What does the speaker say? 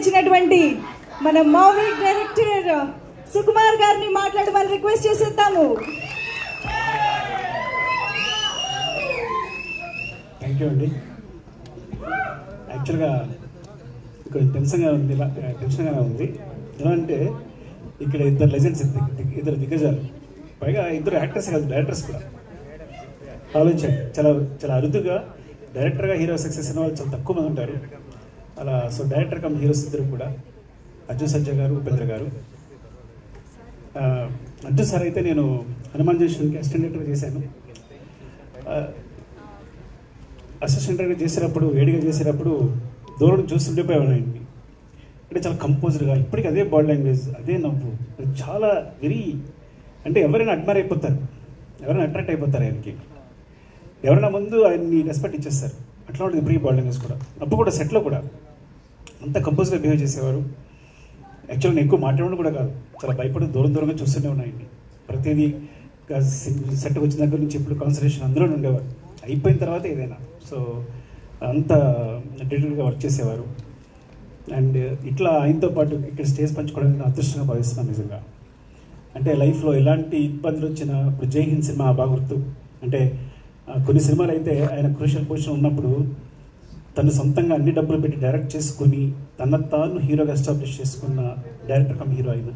ఇచ్చినటువంటి మన movie director Sukumar గారిని మాట్లాడమని రిక్వెస్ట్ చేసేద్దాము. థ్యాంక్ యూ అండి. యాక్చువల్గా కొంచెం టెన్షన్గానే ఉంది. ఎలా అంటే ఇక్కడ ఇద్దరు లెజెండ్స్, ఇద్దరు దిగ్గజాలు, పైగా ఇద్దరు యాక్టర్స్ కాదు, డైరెక్టర్స్ కూడా. ఆలోచించండి, చాలా చాలా అరుదుగా డైరెక్టర్గా హీరో సక్సెస్ అయిన వాళ్ళు చాలా తక్కువ మంది ఉంటారు. అలా సో డైరెక్టర్ కమ్ హీరోస్ ఇద్దరు కూడా, అర్జున్ సర్జా గారు, ఉపేంద్ర గారు. అర్జున్ సార్ అయితే నేను హనుమాన్ జంక్షన్కి అసిస్టెంట్ డైరెక్టర్గా చేశాను. అసిస్టెంట్ డైరెక్టర్ చేసేటప్పుడు, వేడిగా చేసేటప్పుడు దూరం చూస్తుండిపోయాను ఆయన్ని. అంటే చాలా కంపోజ్డ్గా, ఇప్పటికీ అదే బాడీ లాంగ్వేజ్, అదే నవ్వు, చాలా వెరీ, అంటే ఎవరైనా అడ్మైర్ అయిపోతారు, ఎవరైనా అట్రాక్ట్ అయిపోతారు ఆయనకి. ఎవరైనా ముందు ఆయన్ని రెస్పెక్ట్ ఇచ్చేస్తారు. అట్లా ఉంటుంది ప్రీ బాడీ లాంగ్వేజ్ కూడా. అప్పుడు కూడా సెట్లో కూడా అంత కంపోజ్గా బిహేవ్ చేసేవారు. యాక్చువల్గా నేను ఎక్కువ మాట్లాడడం కూడా కాదు, చాలా భయపడి దూరంగా చూస్తూనే ఉన్నాయండి. ప్రతిదీ సెట్కి వచ్చిన దగ్గర నుంచి ఇప్పుడు కాన్సన్ట్రేషన్ అందులోనే ఉండేవారు. అయిపోయిన తర్వాత ఏదైనా, సో అంత డీటెయిల్గా వర్క్ చేసేవారు. అండ్ ఇట్లా ఆయనతో పాటు ఇక్కడ స్టేజ్ పంచుకోవడానికి నేను అదృష్టంగా భావిస్తున్నాను నిజంగా. అంటే లైఫ్లో ఎలాంటి ఇబ్బందులు వచ్చినా, ఇప్పుడు జై హింద్ సినిమా బాగా గుర్తు. అంటే కొన్ని సినిమాలు అయితే ఆయన క్రూషియల్ పొజిషన్ ఉన్నప్పుడు తను సొంతంగా అన్ని డబ్బులు పెట్టి డైరెక్ట్ చేసుకుని తాను హీరోగా ఎస్టాబ్లిష్ చేసుకున్న డైరెక్టర్ కమ్ హీరో అయిన